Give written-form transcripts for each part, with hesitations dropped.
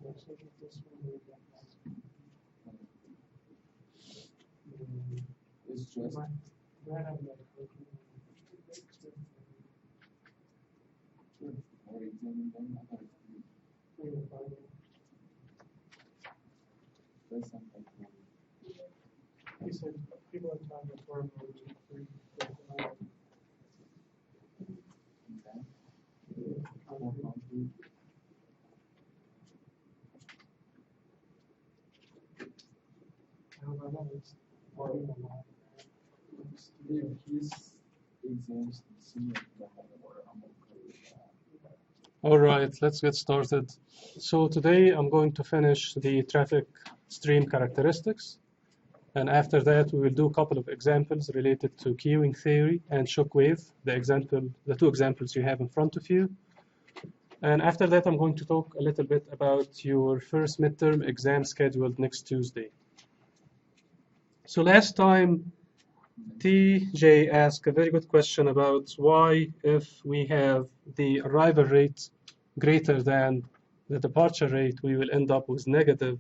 It's just or examine them. That's something. He said people are trying to form over 2, 3, 4, 5. I don't know, it's more than a lot. His exams similar to the All right, let's get started. So today I'm going to finish the traffic stream characteristics. And after that, we will do a couple of examples related to queuing theory and Shockwave, the two examples you have in front of you. And after that, I'm going to talk a little bit about your first midterm exam scheduled next Tuesday. So last time, TJ asked a very good question about why, if we have the arrival rate greater than the departure rate, we will end up with negative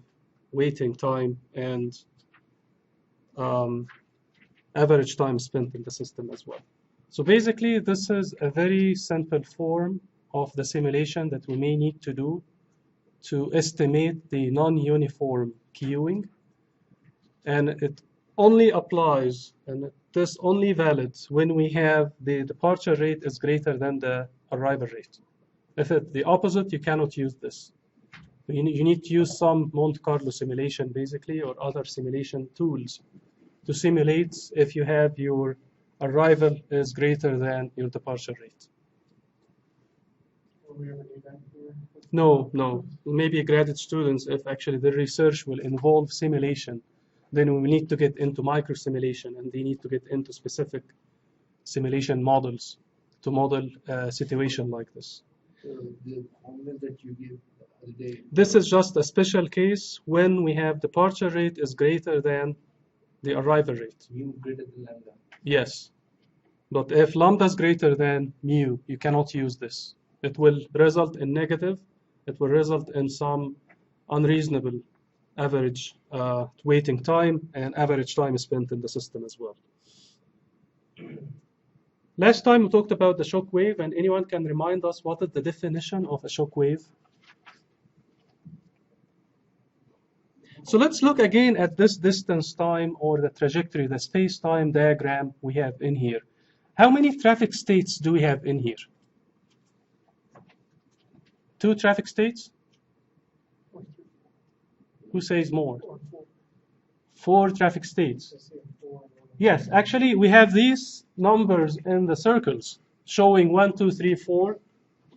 waiting time and average time spent in the system as well. So basically, this is a very simple form of the simulation that we may need to do to estimate the non-uniform queuing. And it only applies, and this only valid when we have the departure rate is greater than the arrival rate. If it's the opposite, you cannot use this. You need to use some Monte Carlo simulation, basically, or other simulation tools to simulate if you have your arrival is greater than your departure rate. Will we ever do that here? No. Maybe graduate students, if actually the research will involve simulation, then we need to get into micro simulation, and they need to get into specific simulation models to model a situation like this. So the formula that you give the other day. This is just a special case when we have departure rate is greater than the arrival rate. Mu greater than lambda. Yes. But if lambda is greater than mu, you cannot use this. It will result in negative. It will result in some unreasonable average waiting time and average time spent in the system as well. Last time we talked about the shock wave, and anyone can remind us what is the definition of a shock wave? So let's look again at this distance time or the trajectory, the space-time diagram we have in here. How many traffic states do we have in here? 2 traffic states? Who says more? 4 traffic states. Yes, actually we have these numbers in the circles showing 1, 2, 3, 4.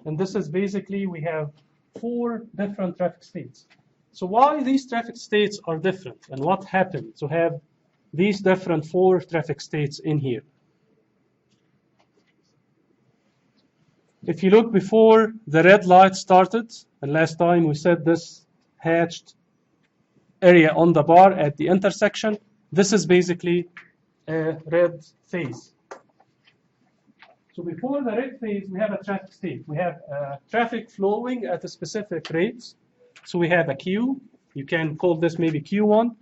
And this is basically we have 4 different traffic states. So why these traffic states are different and what happened to have these different 4 traffic states in here? If you look before the red light started, and last time we said this hatched area on the bar at the intersection, this is basically a red phase. So before the red phase, we have a traffic state. We have traffic flowing at a specific rate. So we have a queue. You can call this maybe Q1.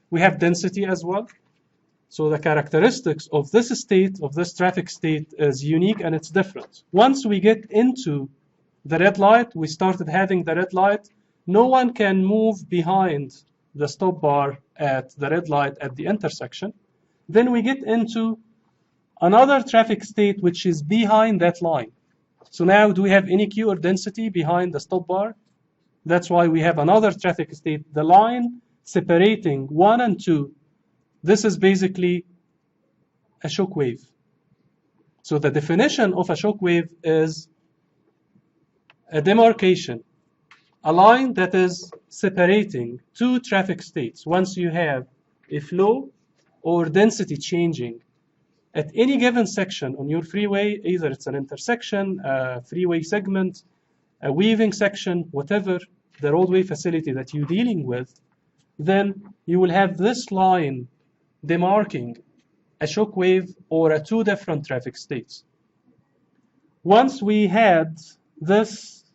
We have density as well. So the characteristics of this state, of this traffic state, is unique and it's different. Once we get into the red light, we started having the red light. No one can move behind the stop bar at the red light at the intersection. Then we get into another traffic state which is behind that line. So now do we have any queue or density behind the stop bar? That's why we have another traffic state, the line separating 1 and 2. This is basically a shock wave. So the definition of a shock wave is a demarcation, a line that is separating 2 traffic states. Once you have a flow or density changing at any given section on your freeway, either it's an intersection, a freeway segment, a weaving section, whatever the roadway facility that you're dealing with, then you will have this line demarking a shock wave or 2 different traffic states. Once we had this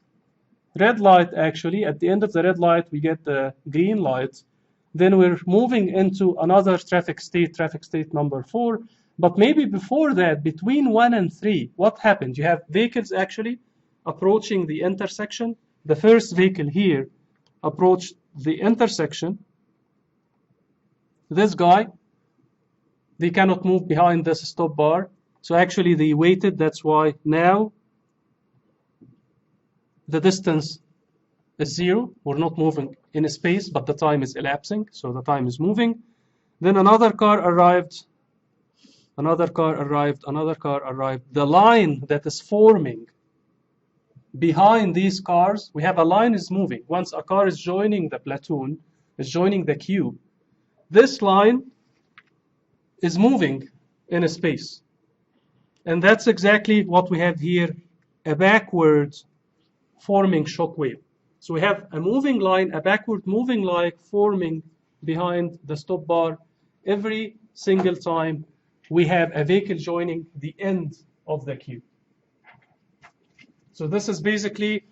red light actually. At the end of the red light, we get the green light. Then we're moving into another traffic state number 4. But maybe before that, between 1 and 3, what happened? You have vehicles actually approaching the intersection. The first vehicle here approached the intersection. This guy, they cannot move behind this stop bar. So actually they waited. That's why now the distance is 0. We're not moving in a space, but the time is elapsing. So the time is moving. Then another car arrived. Another car arrived. Another car arrived. The line that is forming behind these cars, we have a line is moving. Once a car is joining the platoon, is joining the queue, this line is moving in a space. And that's exactly what we have here, a backward forming shock wave. So we have a moving line, a backward moving line forming behind the stop bar every single time we have a vehicle joining the end of the queue. So this is basically,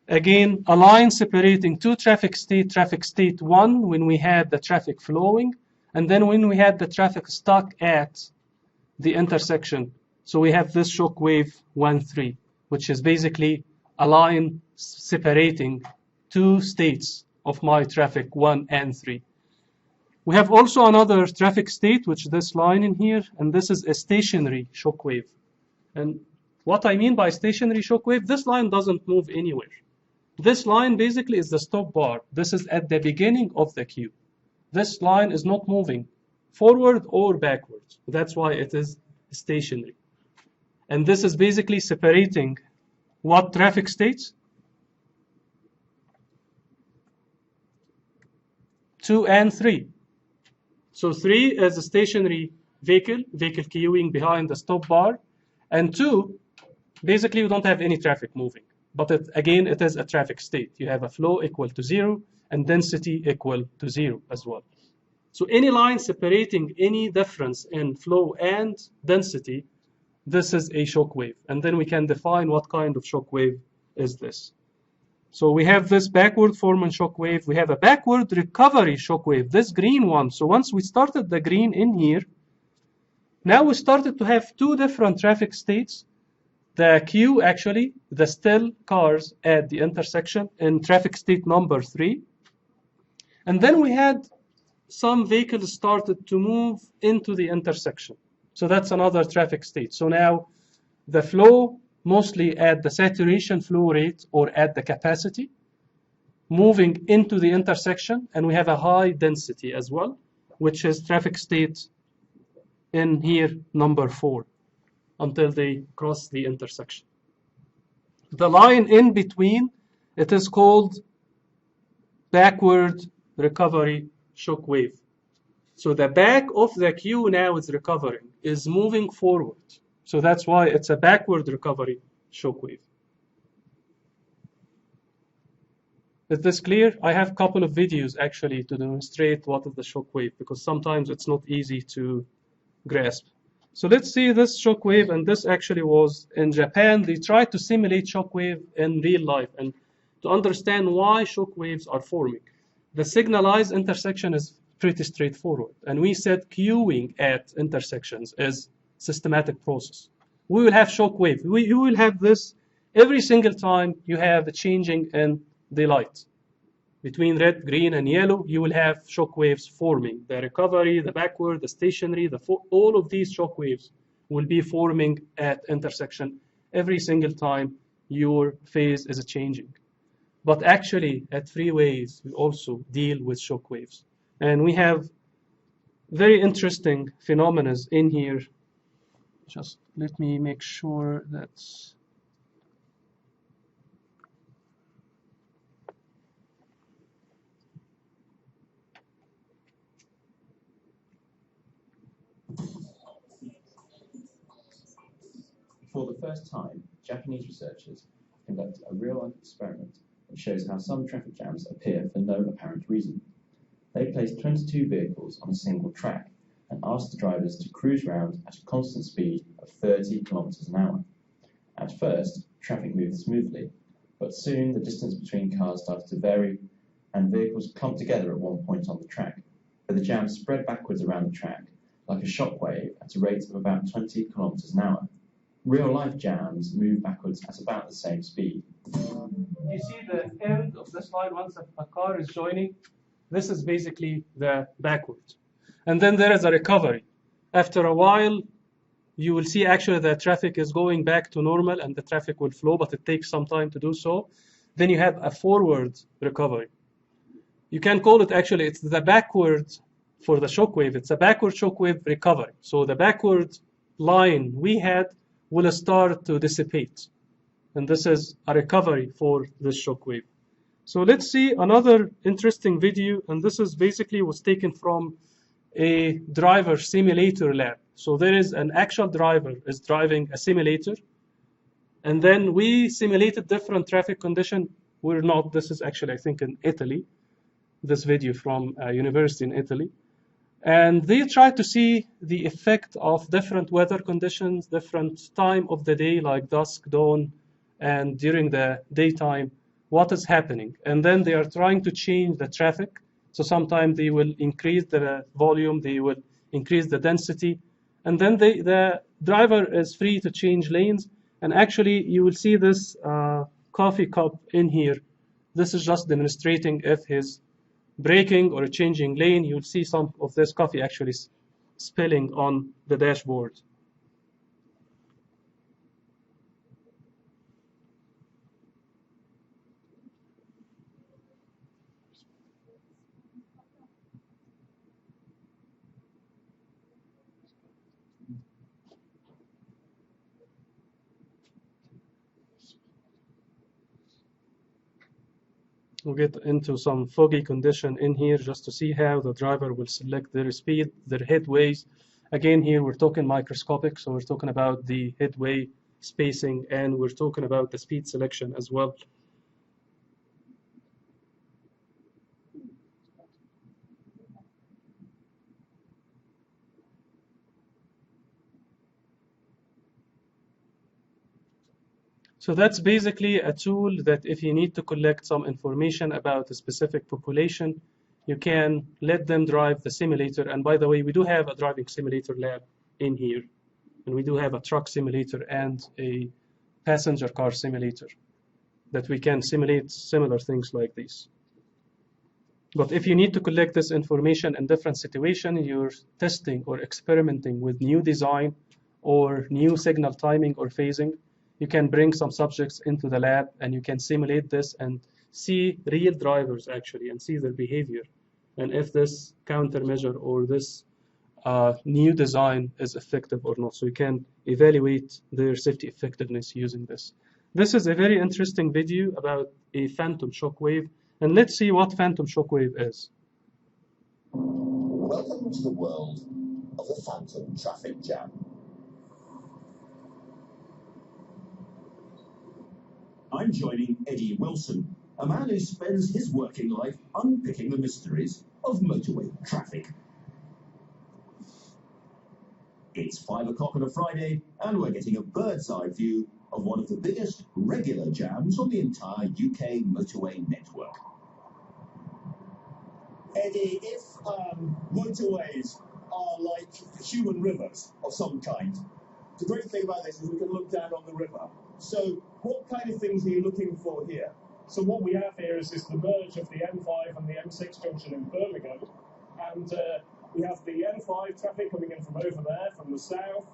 again, a line separating two traffic state 1 when we had the traffic flowing, and then when we had the traffic stuck at the intersection. So we have this shock wave 1-3, which is basically a line separating two states of my traffic 1 and 3. We have also another traffic state, which is this line in here, and this is a stationary shock wave. And what I mean by stationary shock wave, this line doesn't move anywhere. This line basically is the stop bar. This is at the beginning of the queue. This line is not moving forward or backwards. That's why it is stationary. And this is basically separating what traffic states? 2 and 3. So 3 is a stationary vehicle queuing behind the stop bar. And 2, basically we don't have any traffic moving. But again, it is a traffic state. You have a flow equal to 0 and density equal to 0 as well. So any line separating any difference in flow and density, this is a shock wave. And then we can define what kind of shock wave is this. So we have this backward forming shock wave. We have a backward recovery shock wave, this green one. So once we started the green in here, now we started to have two different traffic states. The queue, actually, the still cars at the intersection in traffic state number 3. And then we had some vehicles started to move into the intersection. So that's another traffic state. So now the flow mostly at the saturation flow rate or at the capacity, moving into the intersection, and we have a high density as well, which is traffic state in here number 4 until they cross the intersection. The line in between, it is called backward recovery shock wave. So the back of the queue now is recovering, is moving forward. So that's why it's a backward recovery shock wave. Is this clear? I have a couple of videos actually to demonstrate what is the shock wave, because sometimes it's not easy to grasp. So let's see this shock wave, and this actually was in Japan. They tried to simulate shock wave in real life and to understand why shock waves are forming. The signalized intersection is pretty straightforward, and we said queuing at intersections is systematic process. We will have shock wave. You will have this every single time you have a changing in the light. Between red, green, and yellow, you will have shock waves forming. The recovery, the backward, the stationary, all of these shock waves will be forming at intersection every single time your phase is changing. But actually, at freeways, we also deal with shock waves. And we have very interesting phenomena in here. Just let me make sure that's... For the first time, Japanese researchers conducted a real-life experiment that shows how some traffic jams appear for no apparent reason. They placed 22 vehicles on a single track and asked the drivers to cruise round at a constant speed of 30 kilometers an hour. At first, traffic moved smoothly, But soon the distance between cars started to vary and vehicles clumped together at one point on the track, where the jam spread backwards around the track like a shockwave at a rate of about 20 kilometers an hour. Real-life jams move backwards at about the same speed. You see the end of this line once a car is joining. This is basically the backward. And then there is a recovery. After a while, you will see actually the traffic is going back to normal and the traffic will flow, but it takes some time to do so. Then you have a forward recovery. You can call it actually, it's the backward for the shockwave. It's a backward shockwave recovery. So the backward line we had will start to dissipate. And this is a recovery for this shockwave. So let's see another interesting video. And this is basically was taken from a driver simulator lab. So there is an actual driver is driving a simulator. And then we simulated different traffic conditions. We're not, this is actually, I think, in Italy, this video from a university in Italy. And they tried to see the effect of different weather conditions, different time of the day, like dusk, dawn, and during the daytime, what is happening. And then they are trying to change the traffic. So sometimes they will increase the volume, they will increase the density. And then the driver is free to change lanes. And actually, you will see this coffee cup in here. This is just demonstrating if he's braking or changing lane. You'll see some of this coffee actually spilling on the dashboard. We'll get into some foggy condition in here just to see how the driver will select their speed, their headways. Again, here we're talking microscopic, so we're talking about the headway spacing, and we're talking about the speed selection as well. So that's basically a tool that if you need to collect some information about a specific population, you can let them drive the simulator. And by the way, we do have a driving simulator lab in here. And we do have a truck simulator and a passenger car simulator that we can simulate similar things like this. But if you need to collect this information in different situations, you're testing or experimenting with new design or new signal timing or phasing, you can bring some subjects into the lab and you can simulate this and see real drivers actually and see their behavior. And if this countermeasure or this new design is effective or not. So you can evaluate their safety effectiveness using this. This is a very interesting video about a phantom shockwave. And let's see what phantom shockwave is. Welcome to the world of the phantom traffic jam. I'm joining Eddie Wilson, a man who spends his working life unpicking the mysteries of motorway traffic. It's 5 o'clock on a Friday, and we're getting a bird's-eye view of one of the biggest regular jams on the entire UK motorway network. Eddie, if motorways are like human rivers of some kind, the great thing about this is we can look down on the river. So what kind of things are you looking for here? So what we have here is the merge of the M5 and the M6 junction in Birmingham. And we have the M5 traffic coming in from over there, from the south,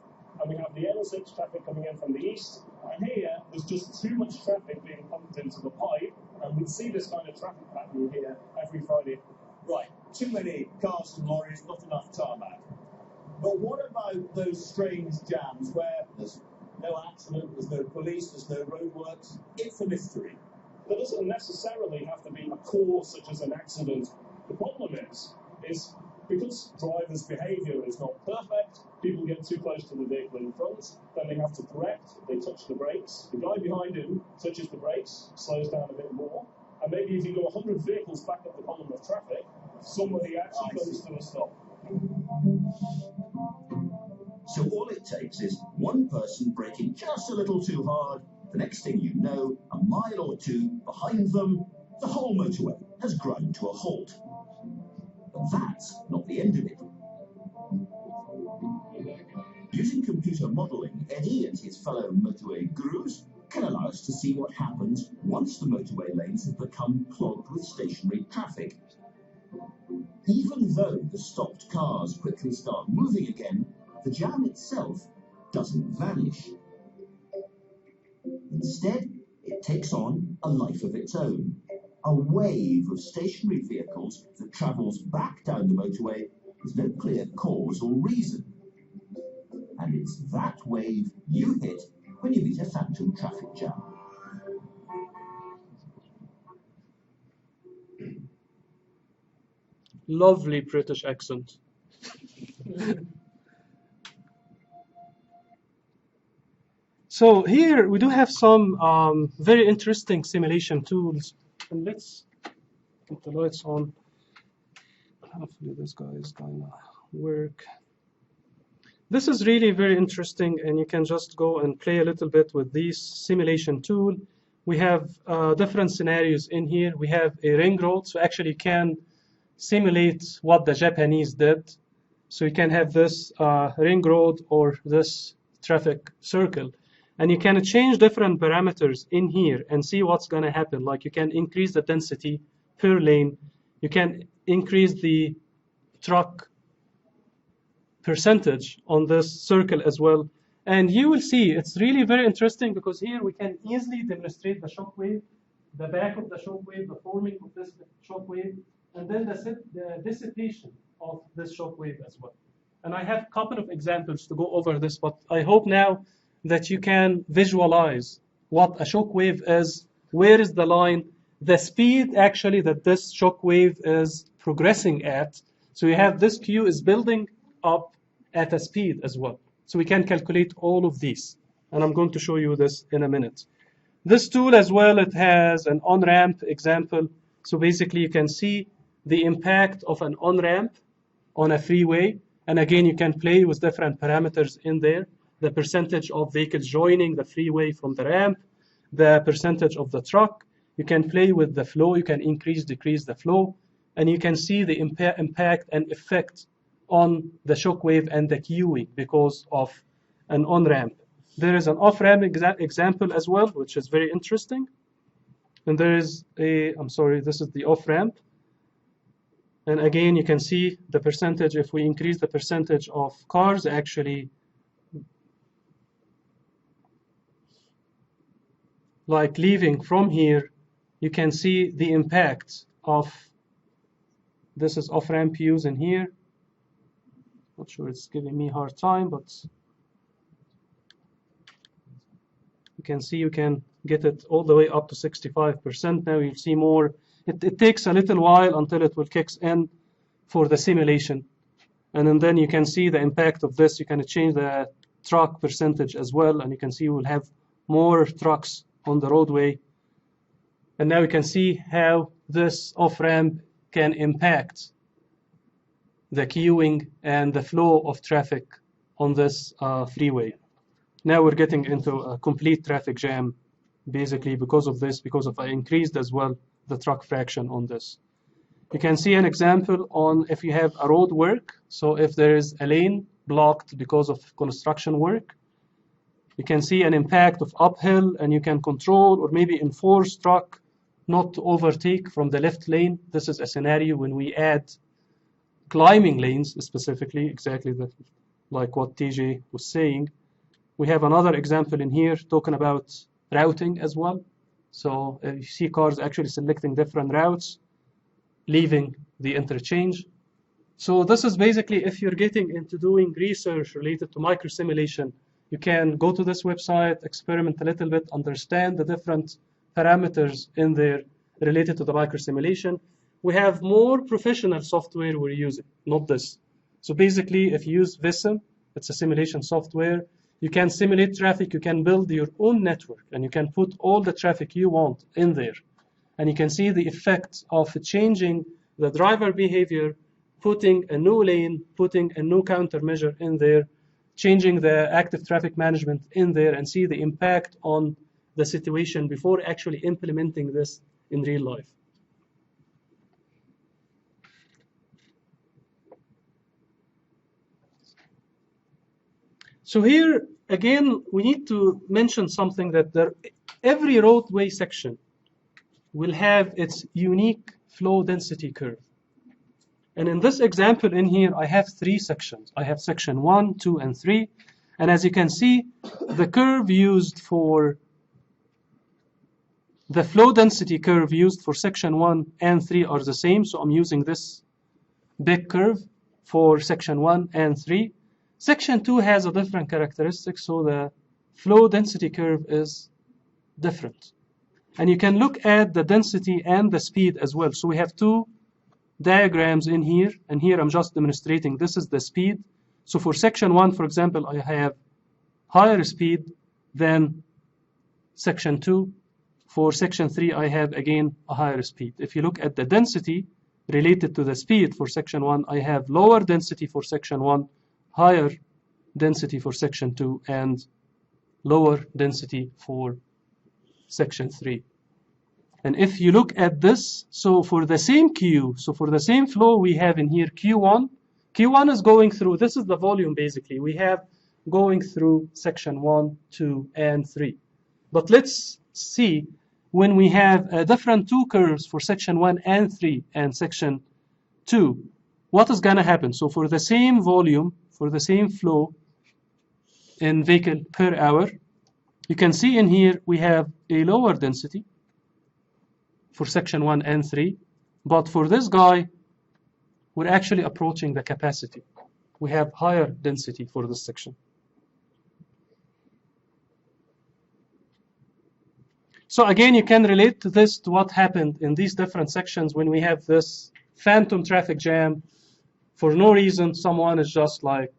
and we have the M6 traffic coming in from the east. And here, there's just too much traffic being pumped into the pipe, and we see this kind of traffic pattern here every Friday. Right, too many cars and lorries, not enough tarmac. But what about those strange jams where there's no accident, there's no police, there's no roadworks? It's a mystery. There doesn't necessarily have to be a cause such as an accident. The problem is because drivers' behaviour is not perfect, people get too close to the vehicle in front, then they have to correct, they touch the brakes, the guy behind him touches the brakes, slows down a bit more, and maybe if you go 100 vehicles back up the column of traffic, somebody actually comes to a stop. So all it takes is one person braking just a little too hard, The next thing you know, a mile or two behind them, the whole motorway has ground to a halt. But that's not the end of it. Using computer modelling, Eddie and his fellow motorway gurus can allow us to see what happens once the motorway lanes have become clogged with stationary traffic. Even though the stopped cars quickly start moving again, the jam itself doesn't vanish. Instead, it takes on a life of its own, a wave of stationary vehicles that travels back down the motorway with no clear cause or reason. And it's that wave you hit when you meet a phantom traffic jam. Lovely British accent. So here we do have some very interesting simulation tools. And let's get the lights on. Hopefully this guy is gonna work. This is really very interesting, and you can just go and play a little bit with this simulation tool. We have different scenarios in here. We have a ring road, so actually you can simulate what the Japanese did. So you can have this ring road or this traffic circle, and you can change different parameters in here and see what's going to happen. Like you can increase the density per lane. You can increase the truck percentage on this circle as well. And you will see it's really very interesting because here we can easily demonstrate the shockwave, the back of the shockwave, the forming of this shockwave, and then the dissipation of this shockwave as well. And I have a couple of examples to go over this, but I hope now that you can visualize what a shockwave is, where is the line, the speed actually that this shockwave is progressing at. So you have this Q is building up at a speed as well. So we can calculate all of these. And I'm going to show you this in a minute. This tool as well, it has an on-ramp example. So basically you can see the impact of an on-ramp on a freeway. And again, you can play with different parameters in there. The percentage of vehicles joining the freeway from the ramp, the percentage of the truck. You can play with the flow. You can increase, decrease the flow. And you can see the impact and effect on the shockwave and the queuing because of an on-ramp. There is an off-ramp example as well, which is very interesting. And there is this is the off-ramp. And again, you can see the percentage, if we increase the percentage of cars actually like leaving from here, you can see the impact of, this is off-ramp use in here. Not sure it's giving me a hard time, but you can see you can get it all the way up to 65%. Now you'll see more. It takes a little while until it will kick in for the simulation. And then you can see the impact of this. You can change the truck percentage as well. And you can see you will have more trucks on the roadway. And now you can see how this off-ramp can impact the queuing and the flow of traffic on this freeway. Now we're getting into a complete traffic jam, basically because of this, because of I increased as well the truck fraction on this. You can see an example on if you have a road work. So if there is a lane blocked because of construction work, you can see an impact of uphill, and you can control or maybe enforce truck not to overtake from the left lane. This is a scenario when we add climbing lanes specifically, exactly like what TJ was saying. We have another example in here talking about routing as well. So you see cars actually selecting different routes, leaving the interchange. So this is basically, if you're getting into doing research related to micro simulation, you can go to this website, experiment a little bit, understand the different parameters in there related to the micro simulation. We have more professional software we're using, not this. So basically, if you use Vissim, it's a simulation software. You can simulate traffic. You can build your own network, and you can put all the traffic you want in there. And you can see the effect of changing the driver behavior, putting a new lane, putting a new countermeasure in there, changing the active traffic management in there, and see the impact on the situation before actually implementing this in real life. So here, again, we need to mention something that every roadway section will have its unique flow density curve. And in this example in here, I have 3 sections. I have section 1, 2, and 3. And as you can see, the curve used for the flow density curve used for section 1 and 3 are the same. So I'm using this big curve for section 1 and 3. Section 2 has a different characteristic, so the flow density curve is different. And you can look at the density and the speed as well. So we have 2 diagrams in here, and here I'm just demonstrating this is the speed. So for section 1, for example, I have higher speed than section 2. For section 3, I have again a higher speed. If you look at the density related to the speed for section 1, I have lower density for section 1, higher density for section 2, and lower density for section 3. And if you look at this, so for the same Q, so for the same flow we have in here Q1. Q1 is going through, this is the volume basically, we have going through section 1, 2, and 3. But let's see when we have different 2 curves for section 1 and 3 and section 2, what is going to happen? So for the same volume, for the same flow in vehicle per hour, you can see in here we have a lower density for section 1 and 3, but for this guy, we're actually approaching the capacity. We have higher density for this section. So again, you can relate to this to what happened in these different sections when we have this phantom traffic jam. For no reason, someone is just like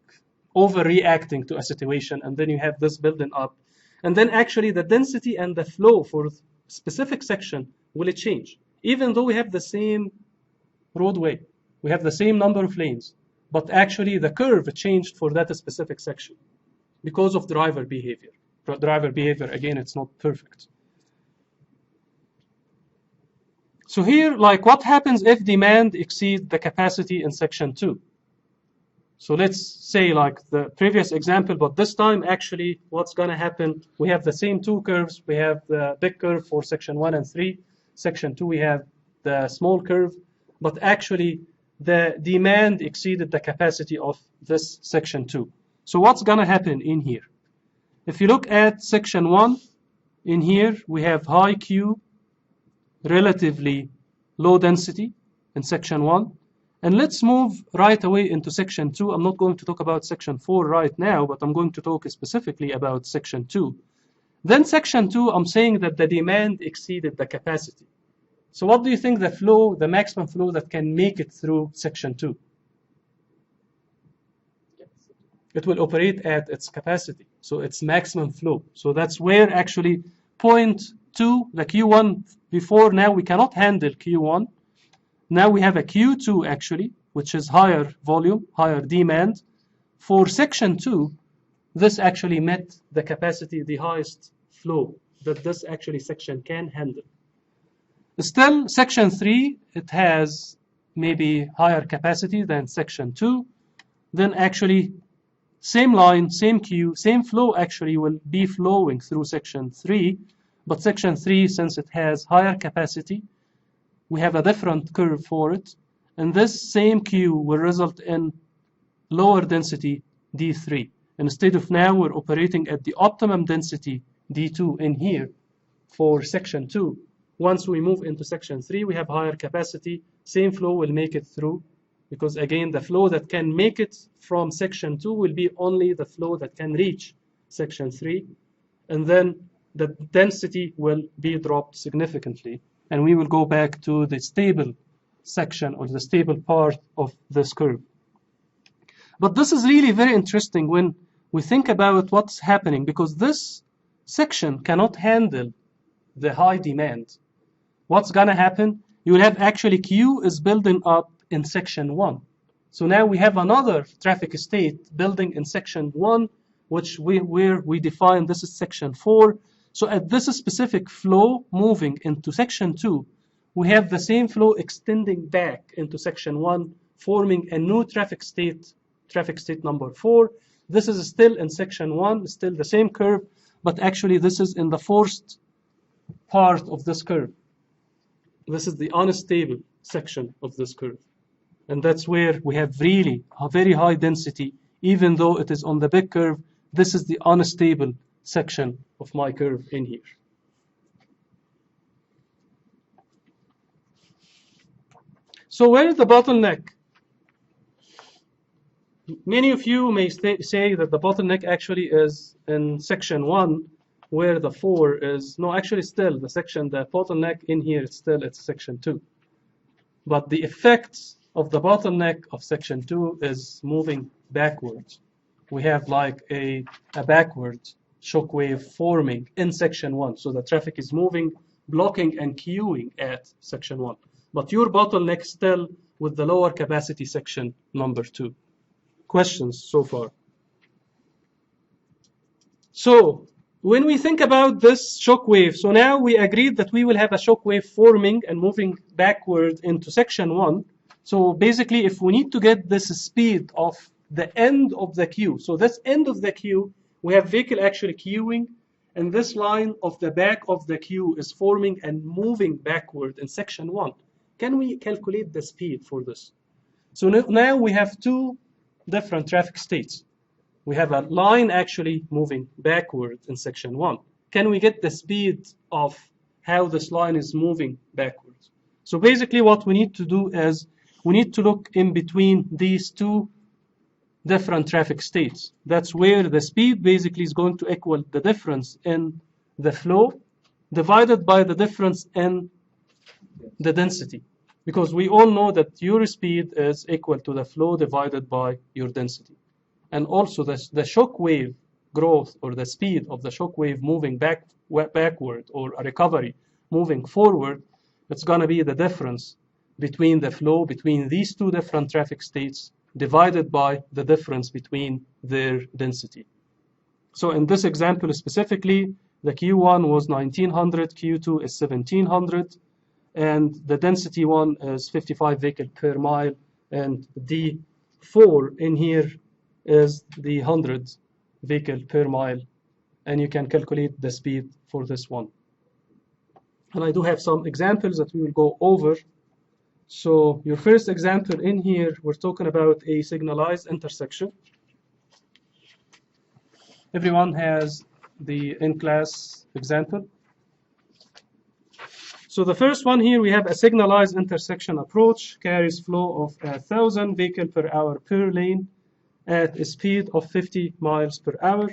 overreacting to a situation, and then you have this building up. And then actually the density and the flow for a specific section will change. Even though we have the same roadway, we have the same number of lanes, but actually the curve changed for that specific section because of driver behavior. Driver behavior, again, it's not perfect. So here, like, what happens if demand exceeds the capacity in section 2? So let's say like the previous example, but this time actually what's going to happen, we have the same 2 curves. We have the big curve for section 1 and 3. Section 2, we have the small curve, but actually the demand exceeded the capacity of this section 2. So what's going to happen in here? If you look at section 1, in here we have high Q, relatively low density in section 1. And let's move right away into section 2. I'm not going to talk about section 4 right now, but I'm going to talk specifically about section 2. Then section 2, I'm saying that the demand exceeded the capacity. So what do you think the flow, the maximum flow that can make it through section 2? It will operate at its capacity, so its maximum flow. So that's where actually point 2, the Q1 before, now we cannot handle Q1. Now we have a Q2 actually, which is higher volume, higher demand. For section 2, this actually met the capacity, the highest flow that this actually section can handle. Still, section 3, it has maybe higher capacity than section 2. Then actually, same line, same Q, same flow actually will be flowing through section 3. But section 3, since it has higher capacity, we have a different curve for it. And this same Q will result in lower density D3. Instead of now we're operating at the optimum density D2 in here for section 2. Once we move into section 3, we have higher capacity. Same flow will make it through. Because again, the flow that can make it from section 2 will be only the flow that can reach section 3. And then the density will be dropped significantly. And we will go back to the stable section or the stable part of this curve. But this is really very interesting when we think about what's happening, because this section cannot handle the high demand. What's going to happen? You will have actually Q is building up in section 1. So now we have another traffic state building in section 1, which where we define this is section 4. So at this specific flow moving into section 2, we have the same flow extending back into section 1, forming a new traffic state number 4. This is still in section 1, still the same curve, but actually this is in the forced part of this curve. This is the unstable section of this curve. And that's where we have really a very high density, even though it is on the big curve. This is the unstable section of my curve in here. So where is the bottleneck? Many of you may say that the bottleneck actually is in section 1, where the 4 is, no, actually still the bottleneck in here, it's section 2. But the effects of the bottleneck of section 2 is moving backwards. We have like a backward shock wave forming in section 1. So the traffic is moving, blocking, and queuing at section 1. But your bottleneck still with the lower capacity section number 2. Questions so far? So when we think about this shock wave, so now we agreed that we will have a shock wave forming and moving backward into section 1. So basically, if we need to get this speed of the end of the queue, so this end of the queue, we have vehicle actually queuing, and this line of the back of the queue is forming and moving backward in section 1. Can we calculate the speed for this? So now we have two different traffic states. We have a line actually moving backward in section 1. Can we get the speed of how this line is moving backwards? So basically what we need to do is we need to look in between these two different traffic states. That's where the speed basically is going to equal the difference in the flow divided by the difference in the density. Because we all know that your speed is equal to the flow divided by your density. And also the shock wave growth, or the speed of the shock wave moving backward, or a recovery moving forward, it's going to be the difference between the flow between these two different traffic states divided by the difference between their density. So in this example specifically, the Q1 was 1900, Q2 is 1700, and the density one is 55 vehicle per mile, and D4 in here is the 100 vehicle per mile, and you can calculate the speed for this one. And I do have some examples that we will go over. So your first example in here, we're talking about a signalized intersection. Everyone has the in-class example. So the first one here, we have a signalized intersection approach, carries flow of 1,000 vehicle per hour per lane at a speed of 50 miles per hour.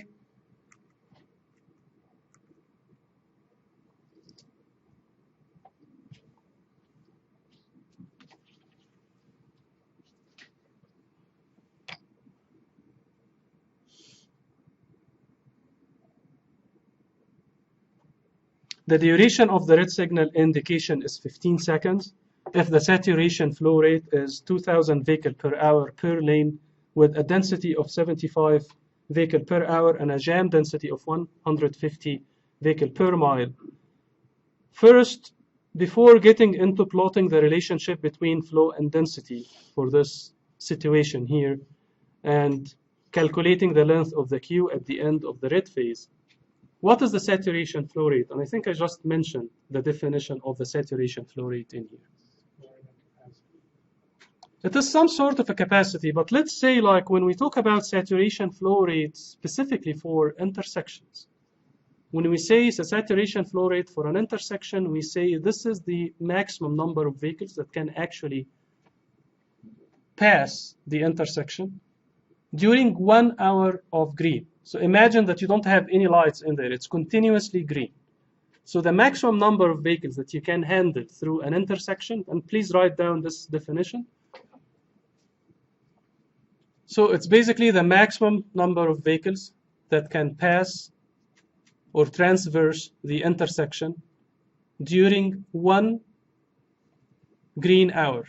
The duration of the red signal indication is 15 seconds. If the saturation flow rate is 2,000 vehicle per hour per lane with a density of 75 vehicle per hour and a jam density of 150 vehicle per mile. First, before getting into plotting the relationship between flow and density for this situation here and calculating the length of the queue at the end of the red phase, what is the saturation flow rate? And I think I just mentioned the definition of the saturation flow rate in here. It is some sort of a capacity, but let's say like when we talk about saturation flow rate specifically for intersections, when we say it's a saturation flow rate for an intersection, we say this is the maximum number of vehicles that can actually pass the intersection during 1 hour of green. So imagine that you don't have any lights in there. It's continuously green. So the maximum number of vehicles that you can handle through an intersection, and please write down this definition. So it's basically the maximum number of vehicles that can pass or transverse the intersection during 1 green hour,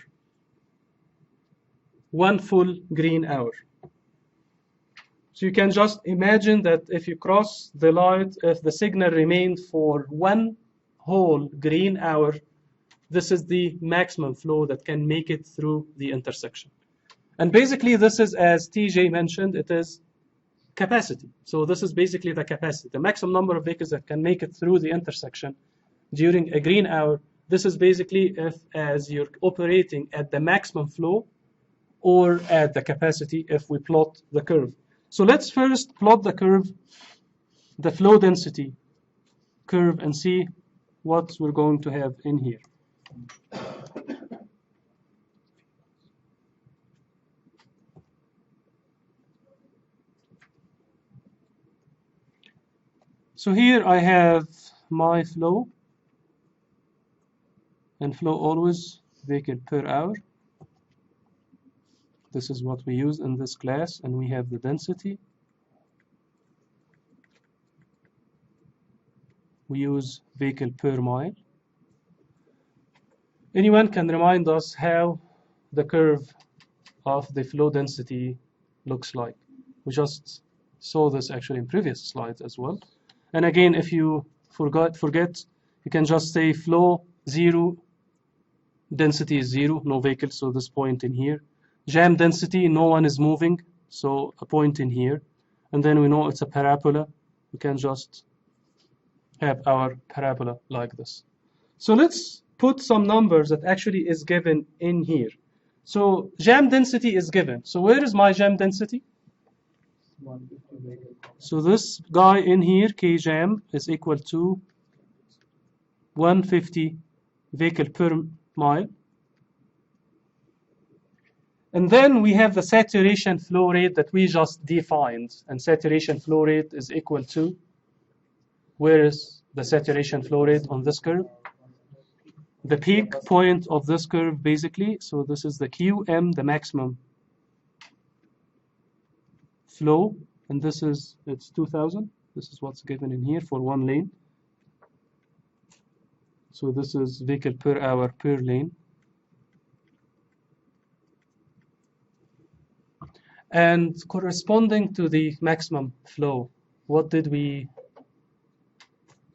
1 full green hour. So you can just imagine that if you cross the light, if the signal remained for one whole green hour, this is the maximum flow that can make it through the intersection. And basically this is, as TJ mentioned, it is capacity. So this is basically the capacity, the maximum number of vehicles that can make it through the intersection during a green hour. This is basically if as you're operating at the maximum flow or at the capacity if we plot the curve. So let's first plot the curve, the flow density curve, and see what we're going to have in here. So here I have my flow, and flow always vehicle per hour. This is what we use in this class, and we have the density. We use vehicle per mile. Anyone can remind us how the curve of the flow density looks like? We just saw this actually in previous slides as well. And again, if you forget, you can just say flow 0, density is 0, no vehicle, so this point in here. Jam density, no one is moving, so a point in here. And then we know it's a parabola. We can just have our parabola like this. So let's put some numbers that actually is given in here. So jam density is given. So where is my jam density? So this guy in here, K jam, is equal to 150 vehicle per mile. And then we have the saturation flow rate that we just defined. And saturation flow rate is equal to, where is the saturation flow rate on this curve? The peak point of this curve, basically. So this is the QM, the maximum flow. And this is, it's 2000. This is what's given in here for one lane. So this is vehicle per hour per lane. And corresponding to the maximum flow, what did we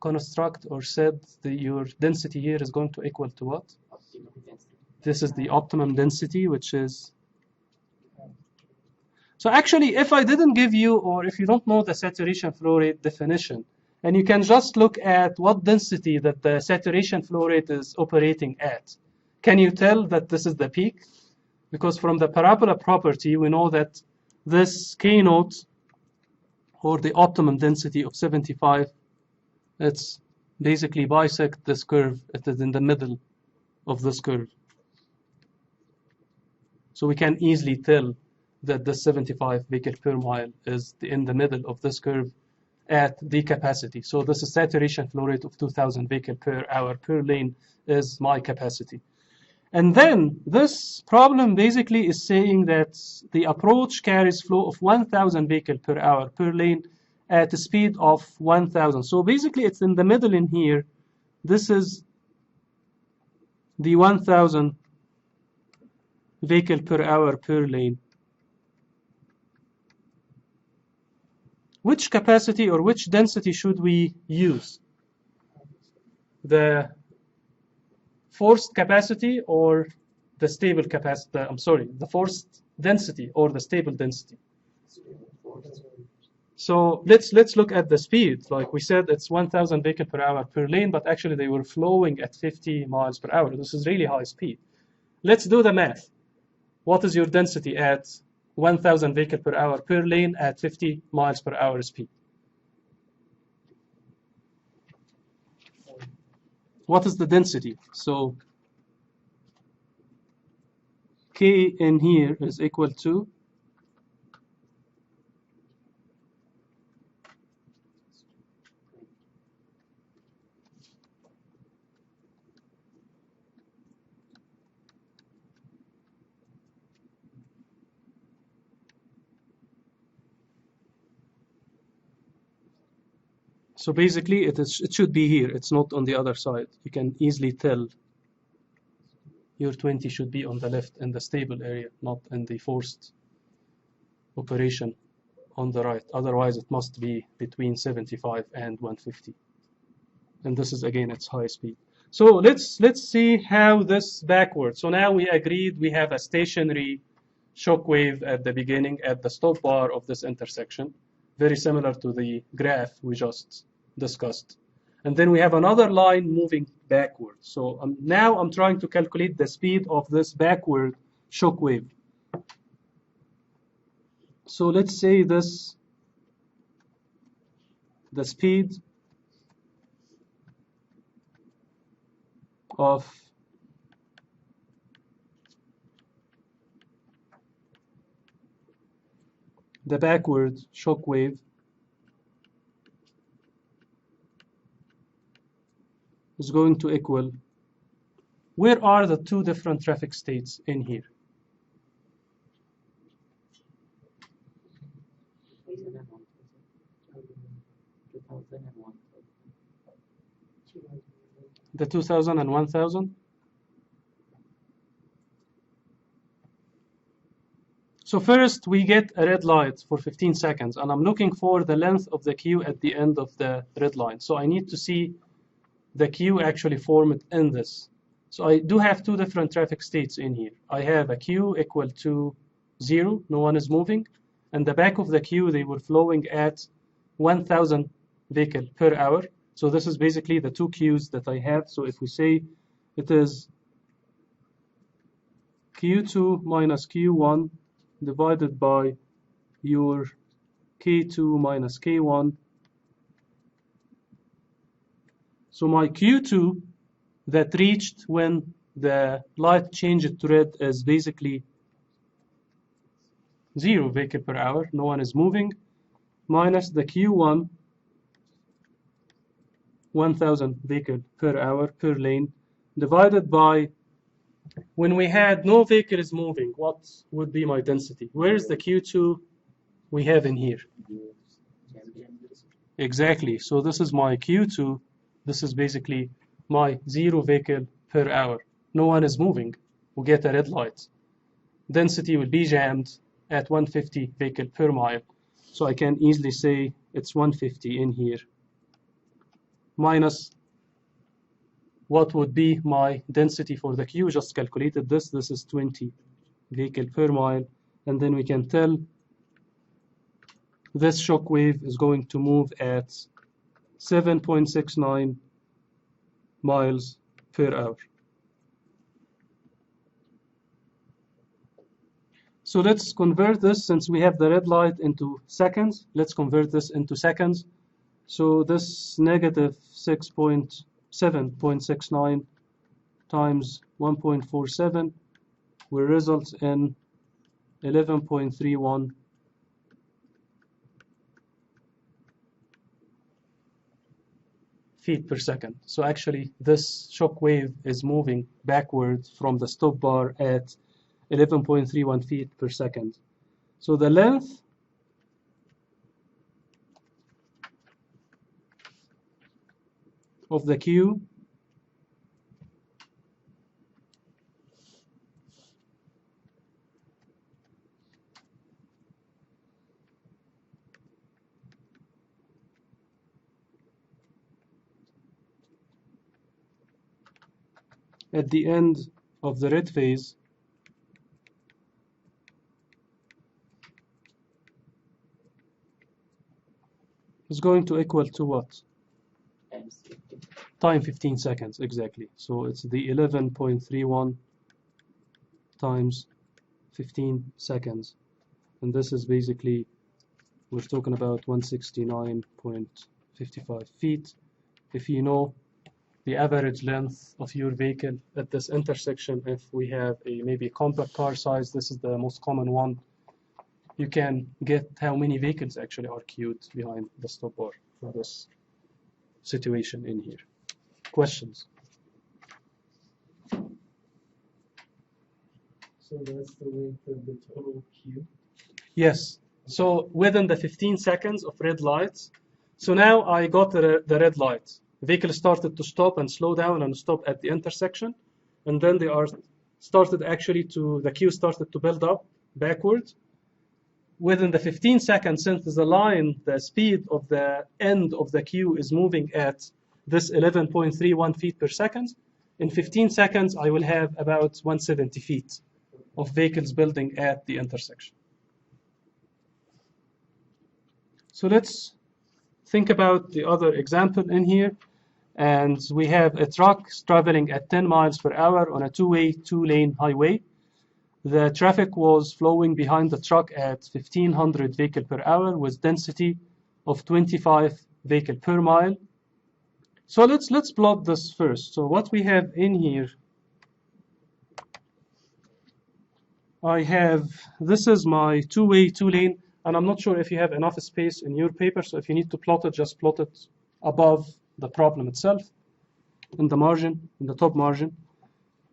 construct or said that your density here is going to equal to what? This is the optimum density, which is... So actually, if I didn't give you, or if you don't know the saturation flow rate definition, and you can just look at what density that the saturation flow rate is operating at, can you tell that this is the peak? Because from the parabola property, we know that this K naught, or the optimum density of 75, it's basically bisect this curve. It is in the middle of this curve. So we can easily tell that the 75 vehicle per mile is in the middle of this curve at the capacity. So this is saturation flow rate of 2000 vehicle per hour per lane is my capacity. And then this problem basically is saying that the approach carries flow of 1000 vehicle per hour per lane at a speed of 1000. So basically it's in the middle in here. This is the 1000 vehicle per hour per lane. Which capacity or which density should we use? The forced capacity or the stable capacity? I'm sorry, the forced density or the stable density? So let's look at the speed. Like we said, it's 1000 vehicle per hour per lane, but actually they were flowing at 50 miles per hour. This is really high speed. Let's do the math. What is your density at 1000 vehicle per hour per lane at 50 miles per hour speed? What is the density? So K in here is equal to So basically, it should be here. It's not on the other side. You can easily tell your 20 should be on the left in the stable area, not in the forced operation on the right. Otherwise, it must be between 75 and 150. And this is, again, its high speed. So let's see how this backwards. So now we agreed we have a stationary shock wave at the beginning at the stop bar of this intersection, very similar to the graph we just discussed. And then we have another line moving backward. So now I'm trying to calculate the speed of this backward shock wave. So let's say the speed of the backward shock wave is going to equal, where are the two different traffic states in here? The 2000 and 1000? So first we get a red light for 15 seconds, and I'm looking for the length of the queue at the end of the red line. So I need to see the queue actually formed in this. So I do have two different traffic states in here. I have a queue equal to 0, no one is moving, and the back of the queue, they were flowing at 1000 vehicle per hour. So this is basically the two queues that I have. So if we say it is Q2 minus Q1 divided by your K2 minus K1. So my Q2 that reached when the light changed to red is basically 0 vehicle per hour, no one is moving, minus the Q1, 1000 vehicle per hour per lane, divided by, when we had no vehicle is moving, what would be my density? Where is the Q2 we have in here? Exactly, so this is my Q2, this is basically my 0 vehicle per hour. No one is moving, we get a red light. Density will be jammed at 150 vehicle per mile. So I can easily say it's 150 in here, minus what would be my density for the queue. Just calculated this. This is 20 vehicle per mile. And then we can tell this shock wave is going to move at 7.69 miles per hour. So let's convert this, since we have the red light, into seconds. Let's convert this into seconds. So this negative 7.69 times 1.47 will result in 11.31 feet per second. So actually this shock wave is moving backward from the stop bar at 11.31 feet per second. So the length of the queue at the end of the red phase is going to equal to what? Time 15 seconds, exactly. So it's the 11.31 times 15 seconds. And this is basically, we're talking about 169.55 feet. If you know the average length of your vehicle at this intersection, if we have a maybe compact car size, this is the most common one, you can get how many vehicles actually are queued behind the stop bar for this situation in here. Questions? So that's the length of the total queue? Yes. So within the 15 seconds of red lights, so now I got the red light. The vehicle started to stop and slow down and stop at the intersection, and then they are started actually to, the queue started to build up backwards. within the 15 seconds, since the line, the speed of the end of the queue is moving at this 11.31 feet per second, in 15 seconds, I will have about 170 feet of vehicles building at the intersection. So let's think about the other example in here. And we have a truck traveling at 10 miles per hour on a two-way, two-lane highway. The traffic was flowing behind the truck at 1,500 vehicles per hour with density of 25 vehicles per mile. So let's plot this first. So what we have in here, this is my two-way, two-lane, and I'm not sure if you have enough space in your paper, so if you need to plot it, just plot it above the problem itself, in the margin, in the top margin.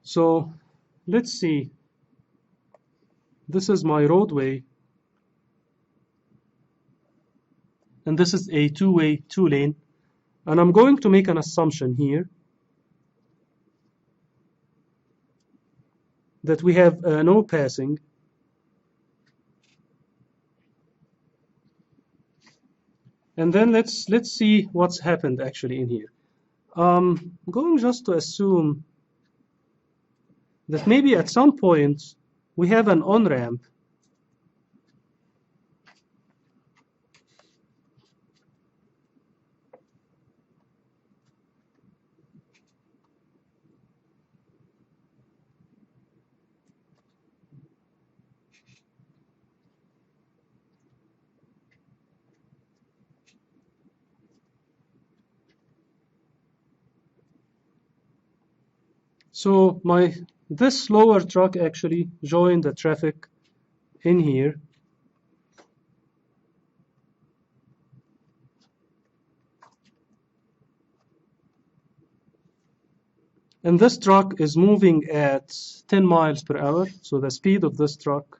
So let's see. This is my roadway, and this is a two-way, two-lane. And I'm going to make an assumption here that we have no passing. And then let's see what's happened actually in here. I'm going just to assume that maybe at some point we have an on-ramp So this slower truck actually joined the traffic in here. And this truck is moving at 10 miles per hour. So the speed of this truck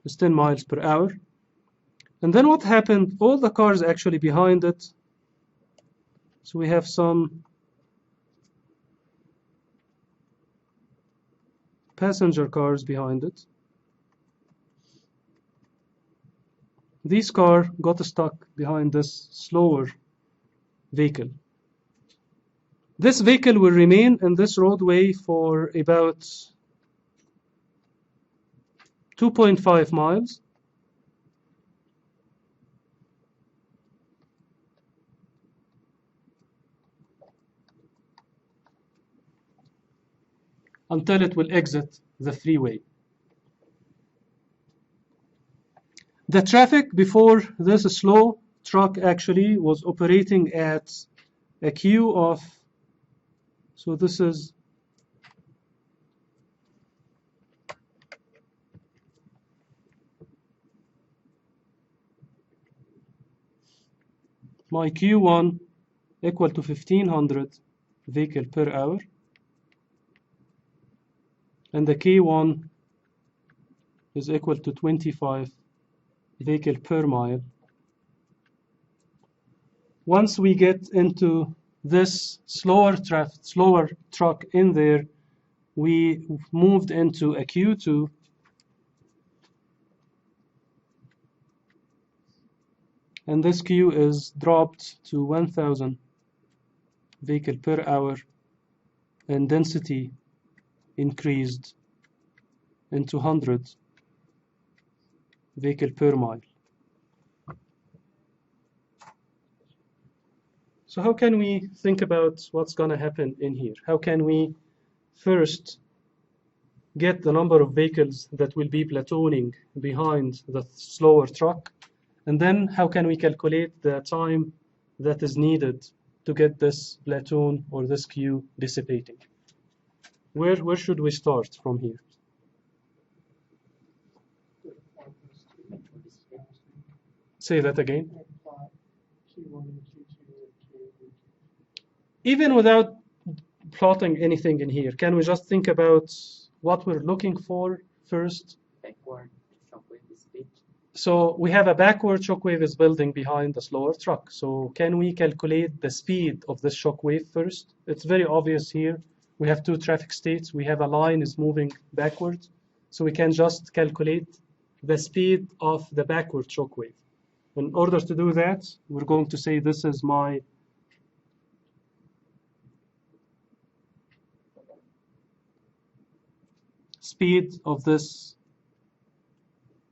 is 10 miles per hour. And then what happened, all the cars actually behind it, so we have some passenger cars behind it. These cars got stuck behind this slower vehicle. This vehicle will remain in this roadway for about 2.5 miles. Until it will exit the freeway. The traffic before this slow truck actually was operating at a queue of, so this is my Q1 equal to 1,500 vehicle per hour, and the K1 is equal to 25 vehicle per mile. Once we get into this slower truck in there, we moved into a Q2, and this Q is dropped to 1,000 vehicle per hour, and density increased into 100 vehicle per mile. So how can we think about what's going to happen in here? How can we first get the number of vehicles that will be platooning behind the slower truck? And then how can we calculate the time that is needed to get this platoon or this queue dissipating? Where should we start from here? Say that again. Even without plotting anything in here, can we just think about what we're looking for first? Backward Shockwave speed. So we have a backward shockwave is building behind the slower truck. So can we calculate the speed of this shockwave first? It's very obvious here. We have two traffic states. We have a line is moving backwards. So we can just calculate the speed of the backward shockwave. In order to do that, we're going to say this is my speed of this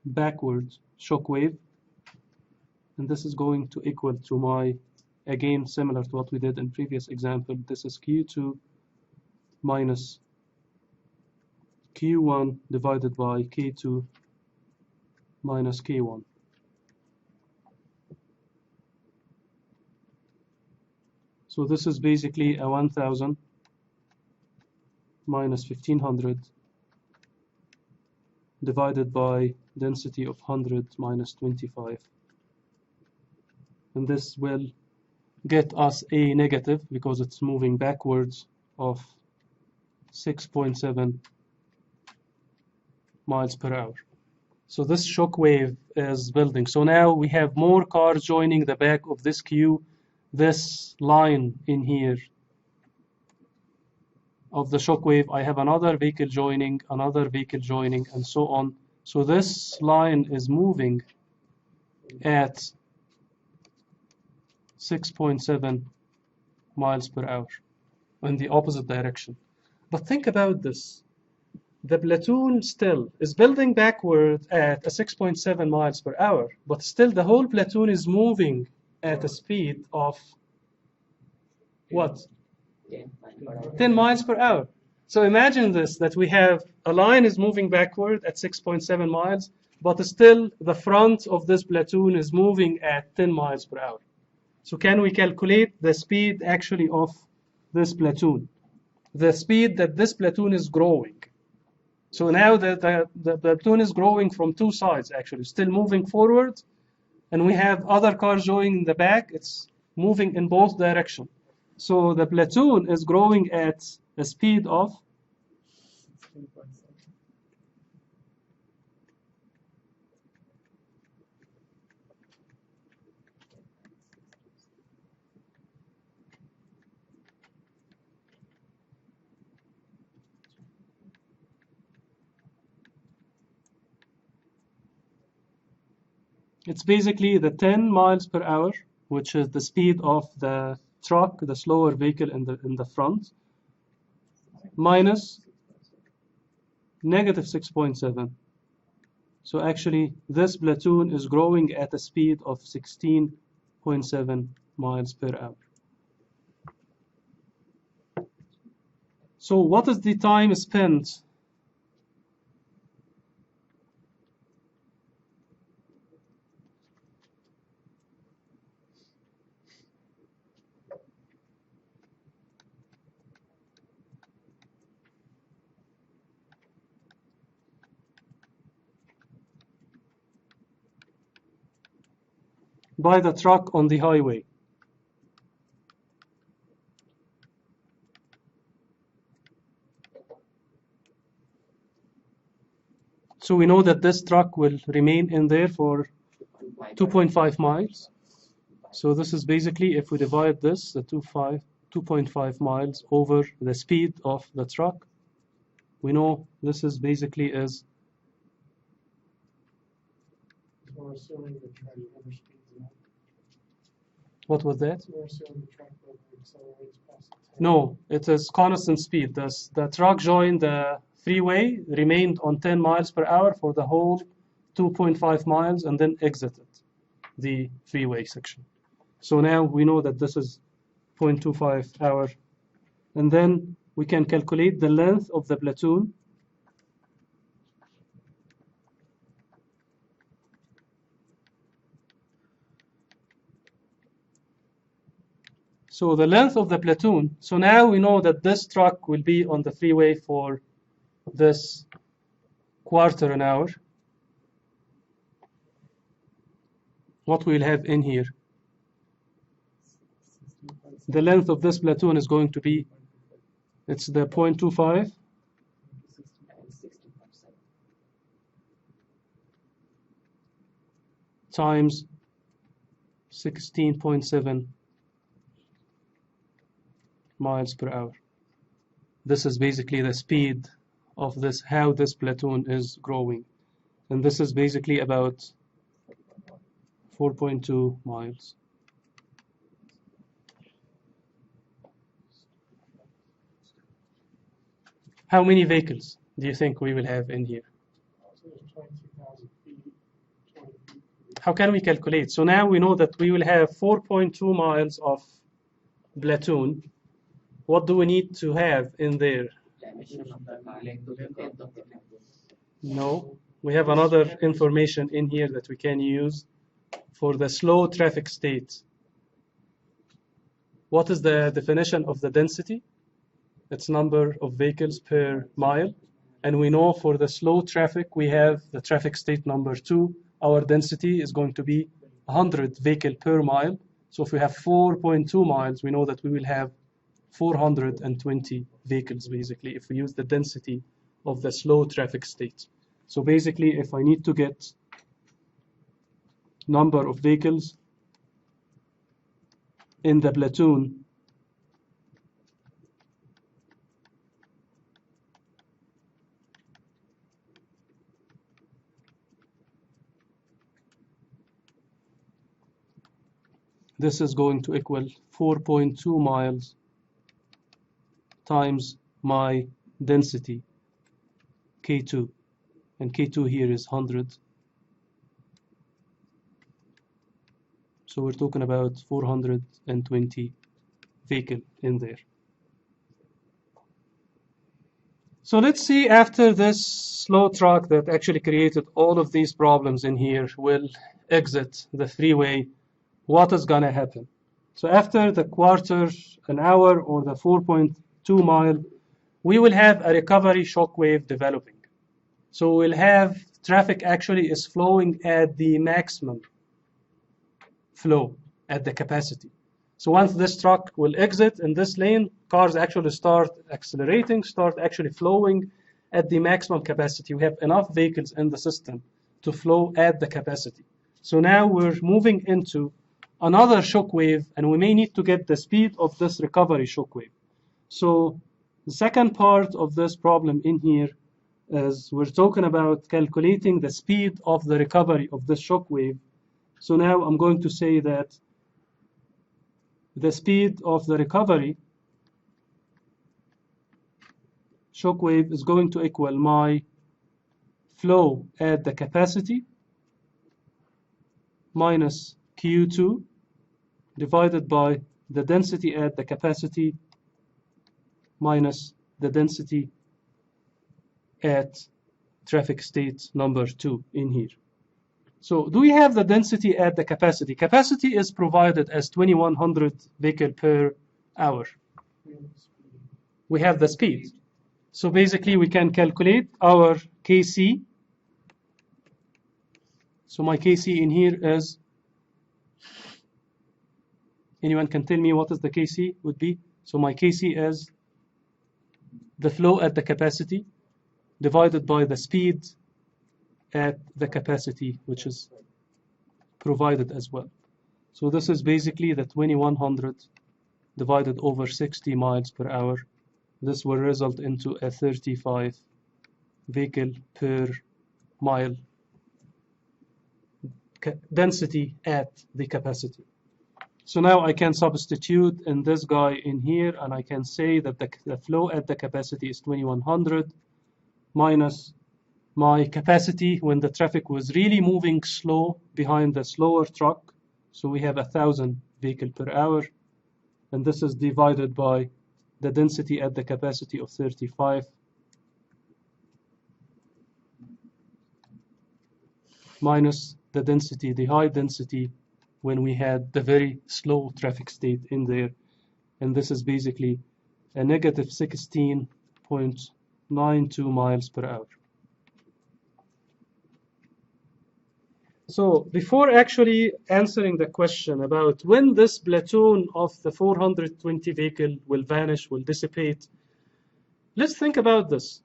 backward shockwave, and this is going to equal to my, again similar to what we did in previous example, this is Q2 minus Q1 divided by K2 minus K1. So this is basically a 1000 minus 1500 divided by density of 100 minus 25. And this will get us a negative, because it's moving backwards, of 6.7 miles per hour. So this shock wave is building. So now we have more cars joining the back of this queue, this line in here of the shock wave. I have another vehicle joining, and so on. So this line is moving at 6.7 miles per hour in the opposite direction. But think about this. The platoon still is building backward at a 6.7 miles per hour, but still the whole platoon is moving at a speed of what? 10 miles per hour. So imagine this, that we have a line is moving backward at 6.7 miles, but still the front of this platoon is moving at 10 miles per hour. So can we calculate the speed actually of this platoon? The speed that this platoon is growing. So now the platoon is growing from two sides, actually, still moving forward, and we have other cars joining in the back. It's moving in both directions. So the platoon is growing at a speed of 16.7. It's basically the 10 miles per hour, which is the speed of the truck, the slower vehicle in the front, minus negative 6.7. So actually, this platoon is growing at a speed of 16.7 miles per hour. So what is the time spent by the truck on the highway? So we know that this truck will remain in there for 2.5 miles. So this is basically, if we divide this, the 2.5 miles over the speed of the truck, we know this is basically is. So we're assuming the track never speeds enough. What was that? So we're assuming the track never accelerates past 10. No, it is constant speed. The truck joined the freeway, remained on 10 miles per hour for the whole 2.5 miles, and then exited the freeway section. So now we know that this is 0.25 hour. And then we can calculate the length of the platoon. So the length of the platoon, so now we know that this truck will be on the freeway for this quarter an hour. What we'll have in here, the length of this platoon is going to be, it's the 0.25. times 16.7 miles per hour. This is basically the speed of this, how this platoon is growing. And this is basically about 4.2 miles. How many vehicles do you think we will have in here? How can we calculate? So now we know that we will have 4.2 miles of platoon. What do we need to have in there? No, we have another information in here that we can use for the slow traffic state. What is the definition of the density? It's number of vehicles per mile. And we know for the slow traffic, we have the traffic state number 2. Our density is going to be 100 vehicle per mile. So if we have 4.2 miles, we know that we will have 420 vehicles, basically, if we use the density of the slow traffic state. So basically, if I need to get number of vehicles in the platoon this is going to equal 4.2 miles times my density, K2. And K2 here is 100. So we're talking about 420 vehicle in there. So let's see, after this slow truck that actually created all of these problems in here will exit the freeway, what is going to happen? So after the quarter an hour or the 4.2 mile, we will have a recovery shockwave developing. So we'll have traffic actually is flowing at the maximum flow at the capacity. So once this truck will exit in this lane, cars actually start accelerating, start actually flowing at the maximum capacity. We have enough vehicles in the system to flow at the capacity. So now we're moving into another shockwave, and we may need to get the speed of this recovery shockwave. So the second part of this problem in here is we're talking about calculating the speed of the recovery of this shockwave. So now I'm going to say that the speed of the recovery shockwave is going to equal my flow at the capacity minus Q2 divided by the density at the capacity minus the density at traffic state number 2 in here. So do we have the density at the capacity? Capacity is provided as 2100 vehicle per hour. We have the speed. So basically we can calculate our KC. So my KC in here is, anyone can tell me what is the KC would be? So my KC is the flow at the capacity divided by the speed at the capacity, which is provided as well. So this is basically the 2100 divided over 60 miles per hour. This will result into a 35 vehicle per mile density at the capacity. So now I can substitute in this guy in here, and I can say that the flow at the capacity is 2100 minus my capacity when the traffic was really moving slow behind the slower truck. So we have 1000 vehicle per hour, and this is divided by the density at the capacity of 35 minus the density, the high density when we had the very slow traffic state in there, and this is basically a negative 16.92 miles per hour. So before actually answering the question about when this platoon of the 420 vehicle will vanish, will dissipate, let's think about this.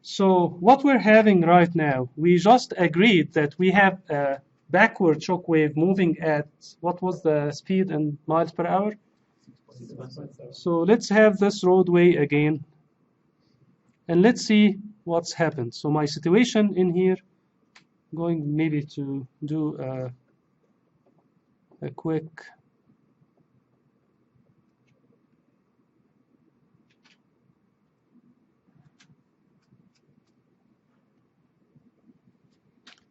So what we're having right now, we just agreed that we have a backward shock wave moving at, what was the speed in miles per hour? So let's have this roadway again, and let's see what's happened. So my situation in here, going maybe to do a quick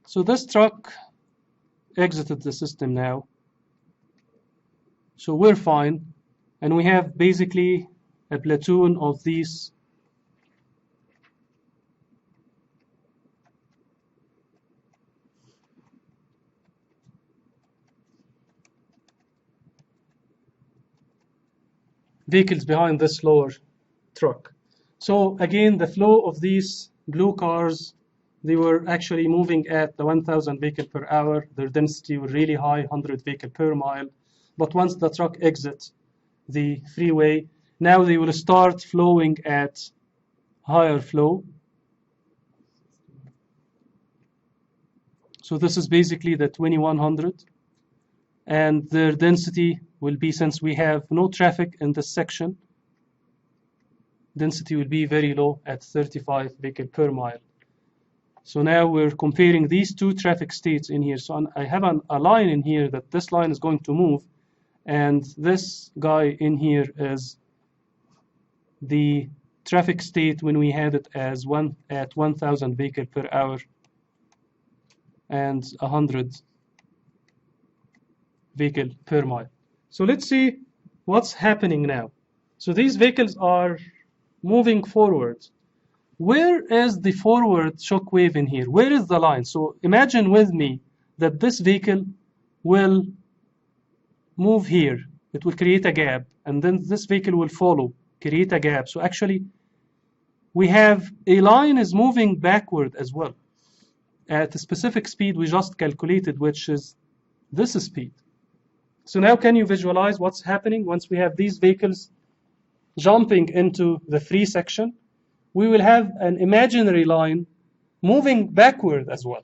so this truck exited the system now, so we're fine, and we have basically a platoon of these vehicles behind this lower truck. So again, the flow of these blue cars, they were actually moving at the 1,000 vehicle per hour. Their density were really high, 100 vehicle per mile. But once the truck exits the freeway, now they will start flowing at higher flow. So this is basically the 2100, and their density will be, since we have no traffic in this section, density will be very low at 35 vehicle per mile. So now we're comparing these two traffic states in here. So I have a line in here that this line is going to move, and this guy in here is the traffic state when we had it as at 1,000 vehicle per hour and 100 vehicle per mile. So let's see what's happening now. So these vehicles are moving forward. Where is the forward shock wave in here? Where is the line? So imagine with me that this vehicle will move here. It will create a gap, and then this vehicle will follow, create a gap. So actually, we have a line is moving backward as well at a specific speed we just calculated, which is this speed. So now can you visualize what's happening once we have these vehicles jumping into the free section? We will have an imaginary line moving backward as well.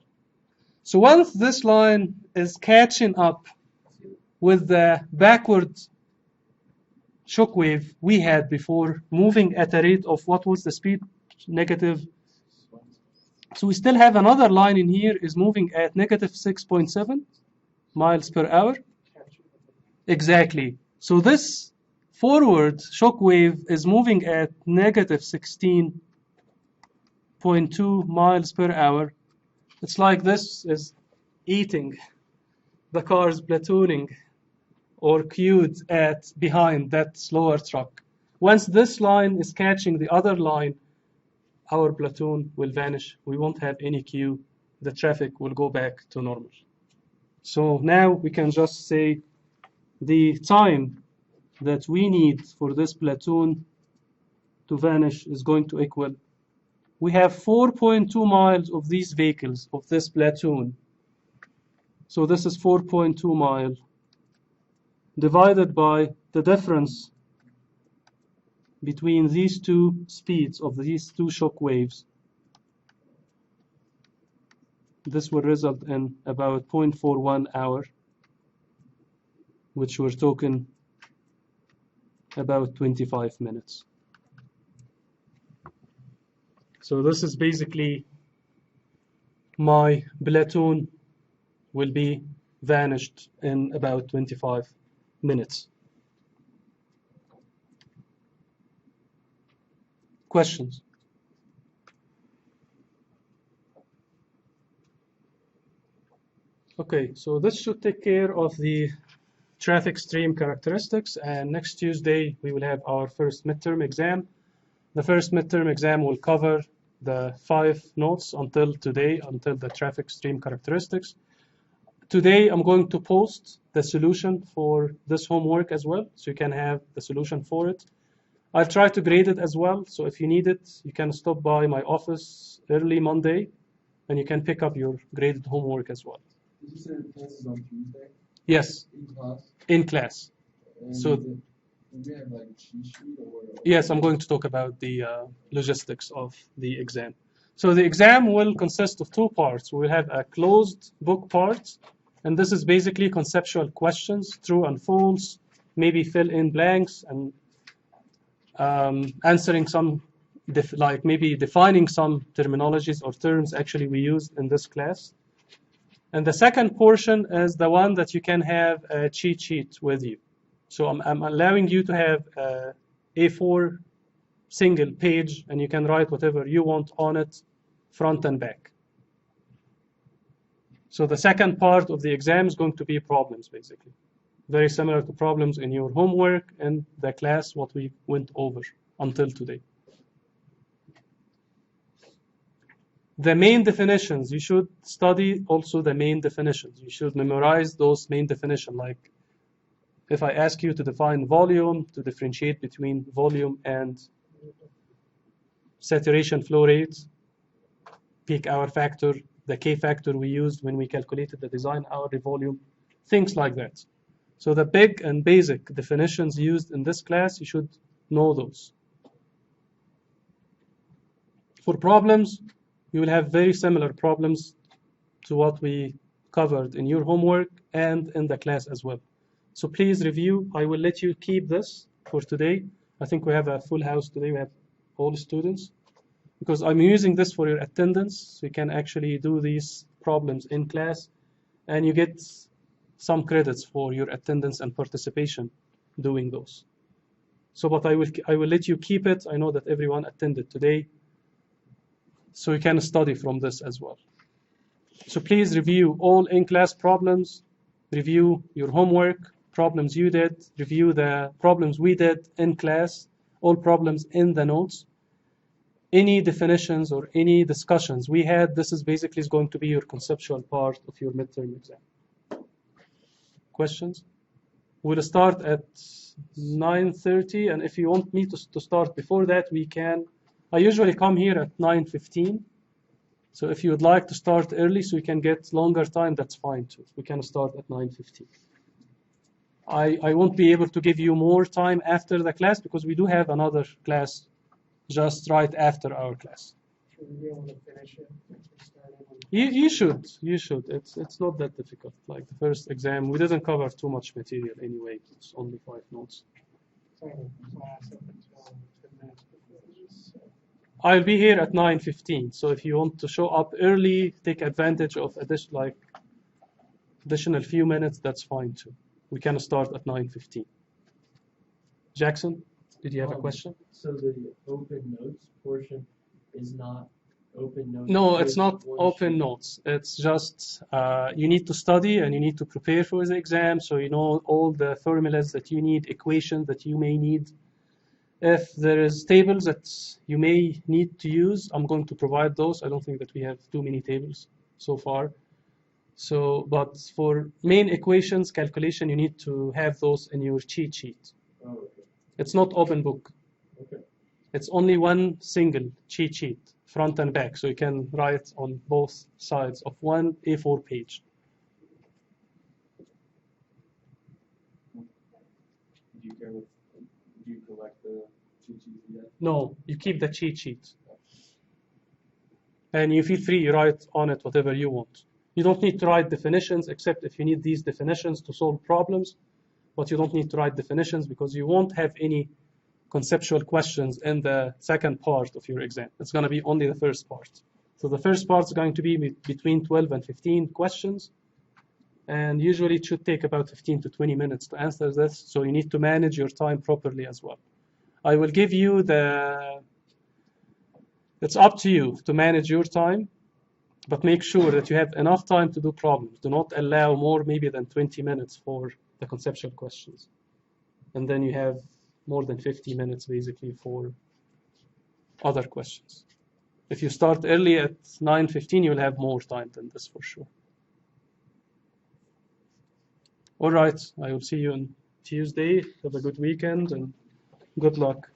So once this line is catching up with the backward shock wave we had before, moving at a rate of, what was the speed? Negative. So we still have another line in here is moving at negative 6.7 miles per hour. Exactly. So this forward shock wave is moving at negative 16.2 miles per hour. It's like this is eating the cars platooning or queued at behind that slower truck. Once this line is catching the other line, our platoon will vanish. We won't have any queue. The traffic will go back to normal. So now we can just say the time that we need for this platoon to vanish is going to equal, we have 4.2 miles of these vehicles of this platoon. So this is 4.2 miles divided by the difference between these two speeds of these two shock waves. This will result in about 0.41 hour, which we're talking about 25 minutes. So this is basically my platoon will be vanished in about 25 minutes. Questions? Okay, so this should take care of the traffic stream characteristics, and next Tuesday we will have our first midterm exam. The first midterm exam will cover the 5 notes until today, until the traffic stream characteristics. Today I'm going to post the solution for this homework as well, so you can have the solution for it. I'll try to grade it as well, so if you need it, you can stop by my office early Monday, and you can pick up your graded homework as well. Did you say the class is on Tuesday? Yes, In class? in class. And So do we have like a cheat sheet or? yes, I'm going to talk about the logistics of the exam. So the exam will consist of 2 parts. We'll have a closed book part, And this is basically conceptual questions, true and false, maybe fill in blanks, and answering some, like maybe defining some terminologies or terms actually we used in this class. And the second portion is the one that you can have a cheat sheet with you. So I'm allowing you to have a A4 single page, and you can write whatever you want on it, front and back. So the second part of the exam is going to be problems, basically. Very similar to problems in your homework and the class, what we went over until today. The main definitions, you should study also the main definitions. You should memorize those main definitions. Like if I ask you to define volume, to differentiate between volume and saturation flow rate, peak hour factor, the K factor we used when we calculated the design hourly volume, things like that. So the big and basic definitions used in this class, you should know those. For problems, you will have very similar problems to what we covered in your homework and in the class as well. So please review. I will let you keep this for today. I think we have a full house today. We have all students. Because I'm using this for your attendance, so you can actually do these problems in class, and you get some credits for your attendance and participation doing those. So, but I will let you keep it. I know that everyone attended today, so you can study from this as well. So please review all in-class problems, review your homework, problems you did, review the problems we did in class, all problems in the notes. Any definitions or any discussions we had, this is basically going to be your conceptual part of your midterm exam. Questions? We'll start at 9:30, and if you want me to start before that, we can. I usually come here at 9:15, so if you would like to start early so you can get longer time, that's fine too. We can start at 9:15. I won't be able to give you more time after the class because we do have another class just right after our class. Should we be able to finish it? You should. It's not that difficult. Like the first exam, we didn't cover too much material anyway. It's only 5 notes. I'll be here at 9:15. So if you want to show up early, take advantage of additional few minutes, that's fine too. We can start at 9:15. Jackson, did you have a question? So the open notes portion is not open notes? No, it's not open notes. It's just you need to study and you need to prepare for the exam, so you know all the formulas that you need, equations that you may need. If there is tables that you may need to use, I'm going to provide those. I don't think that we have too many tables so far. So, but for main equations calculation, you need to have those in your cheat sheet. Oh, okay. It's not open book. Okay. It's only one single cheat sheet, front and back, so you can write on both sides of one A4 page. Do you collect the cheat sheet yet? No, you keep the cheat sheet. And you feel free, you write on it whatever you want. You don't need to write definitions, except if you need these definitions to solve problems, but you don't need to write definitions because you won't have any conceptual questions in the second part of your exam. It's going to be only the first part. So the first part is going to be between 12 and 15 questions, and usually it should take about 15 to 20 minutes to answer this, so you need to manage your time properly as well. I will give you it's up to you to manage your time, but make sure that you have enough time to do problems. Do not allow more maybe than 20 minutes for the conceptual questions. And then you have more than 50 minutes basically for other questions. If you start early at 9:15, you'll have more time than this for sure. All right, I will see you on Tuesday. Have a good weekend and good luck.